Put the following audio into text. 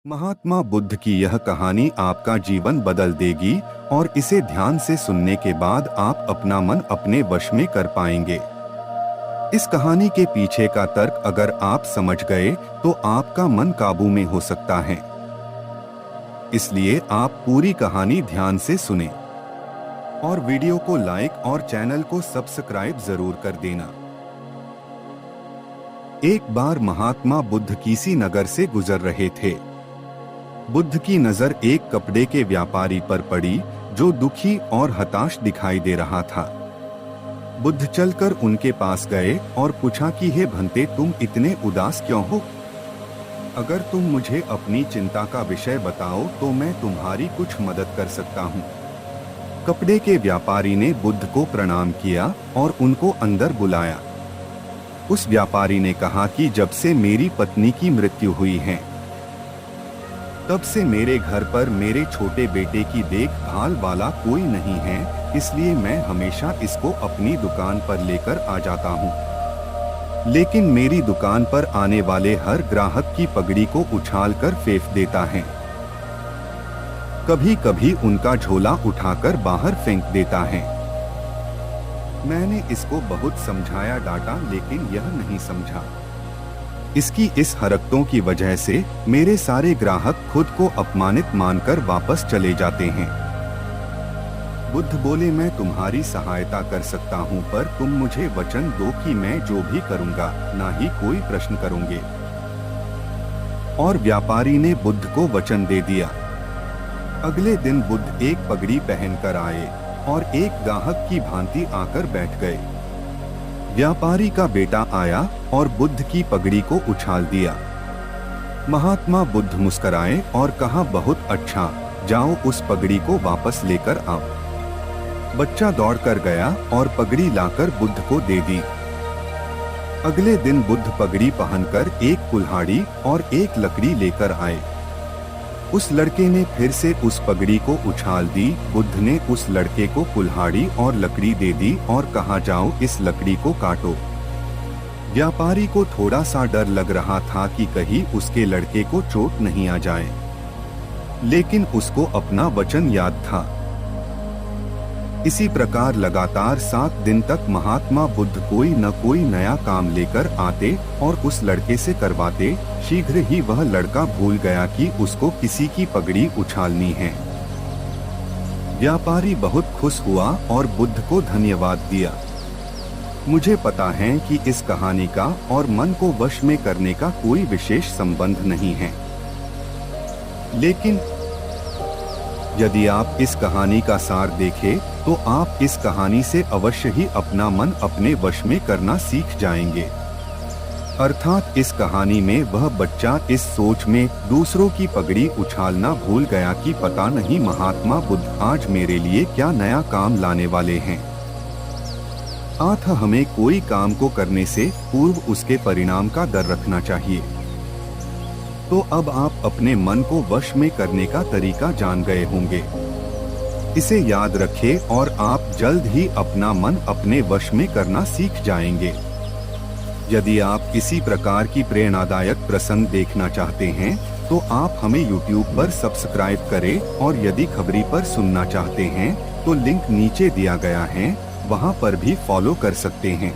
महात्मा बुद्ध की यह कहानी आपका जीवन बदल देगी और इसे ध्यान से सुनने के बाद आप अपना मन अपने वश में कर पाएंगे। इस कहानी के पीछे का तर्क अगर आप समझ गए तो आपका मन काबू में हो सकता है। इसलिए आप पूरी कहानी ध्यान से सुने और वीडियो को लाइक और चैनल को सब्सक्राइब जरूर कर देना। एक बार महात्मा बुद्ध किसी नगर से गुजर रहे थे। बुद्ध की नजर एक कपड़े के व्यापारी पर पड़ी जो दुखी और हताश दिखाई दे रहा था। बुद्ध चलकर उनके पास गए और पूछा कि हे भंते, तुम इतने उदास क्यों हो? अगर तुम मुझे अपनी चिंता का विषय बताओ तो मैं तुम्हारी कुछ मदद कर सकता हूँ। कपड़े के व्यापारी ने बुद्ध को प्रणाम किया और उनको अंदर बुलाया। उस व्यापारी ने कहा कि जब से मेरी पत्नी की मृत्यु हुई है तब से मेरे घर पर मेरे छोटे बेटे की देखभाल वाला कोई नहीं है, इसलिए मैं हमेशा इसको अपनी दुकान पर लेकर आ जाता हूँ। लेकिन मेरी दुकान पर आने वाले हर ग्राहक की पगड़ी को उछालकर फेंक देता है। कभी कभी उनका झोला उठाकर बाहर फेंक देता है। मैंने इसको बहुत समझाया, डांटा, लेकिन यह नहीं समझा। इसकी इस हरकतों की वजह से मेरे सारे ग्राहक खुद को अपमानित मानकर वापस चले जाते हैं। बुद्ध बोले, मैं तुम्हारी सहायता कर सकता हूँ, पर तुम मुझे वचन दो कि मैं जो भी करूँगा ना ही कोई प्रश्न करूँगे। और व्यापारी ने बुद्ध को वचन दे दिया। अगले दिन बुद्ध एक पगड़ी पहनकर आए और एक ग्राहक की भांति आकर बैठ गए। व्यापारी का बेटा आया और बुद्ध की पगड़ी को उछाल दिया। महात्मा बुद्ध मुस्कुराए और कहा, बहुत अच्छा, जाओ उस पगड़ी को वापस लेकर आओ। बच्चा दौड़कर गया और पगड़ी लाकर बुद्ध को दे दी। अगले दिन बुद्ध पगड़ी पहनकर एक कुल्हाड़ी और एक लकड़ी लेकर आए। उस लड़के ने फिर से उस पगड़ी को उछाल दी। बुद्ध ने उस लड़के को कुल्हाड़ी और लकड़ी दे दी और कहा, जाओ इस लकड़ी को काटो। व्यापारी को थोड़ा सा डर लग रहा था कि कहीं उसके लड़के को चोट नहीं आ जाए, लेकिन उसको अपना वचन याद था। इसी प्रकार लगातार 7 दिन तक महात्मा बुद्ध कोई न कोई नया काम लेकर आते और उस लड़के से करवाते। शीघ्र ही वह लड़का भूल गया कि उसको किसी की पगड़ी उछालनी है। व्यापारी बहुत खुश हुआ और बुद्ध को धन्यवाद दिया। मुझे पता है कि इस कहानी का और मन को वश में करने का कोई विशेष संबंध नहीं है, लेकिन यदि आप इस कहानी का सार देखें तो आप इस कहानी से अवश्य ही अपना मन अपने वश में करना सीख जाएंगे। अर्थात इस कहानी में वह बच्चा इस सोच में दूसरों की पगड़ी उछालना भूल गया कि पता नहीं महात्मा बुद्ध आज मेरे लिए क्या नया काम लाने वाले हैं। अतः हमें कोई काम को करने से पूर्व उसके परिणाम का डर रखना चाहिए। तो अब आप अपने मन को वश में करने का तरीका जान गए होंगे। इसे याद रखें और आप जल्द ही अपना मन अपने वश में करना सीख जाएंगे। यदि आप इसी प्रकार की प्रेरणादायक प्रसंग देखना चाहते हैं तो आप हमें YouTube पर सब्सक्राइब करें और यदि खबरी पर सुनना चाहते हैं तो लिंक नीचे दिया गया है, वहां पर भी फॉलो कर सकते हैं।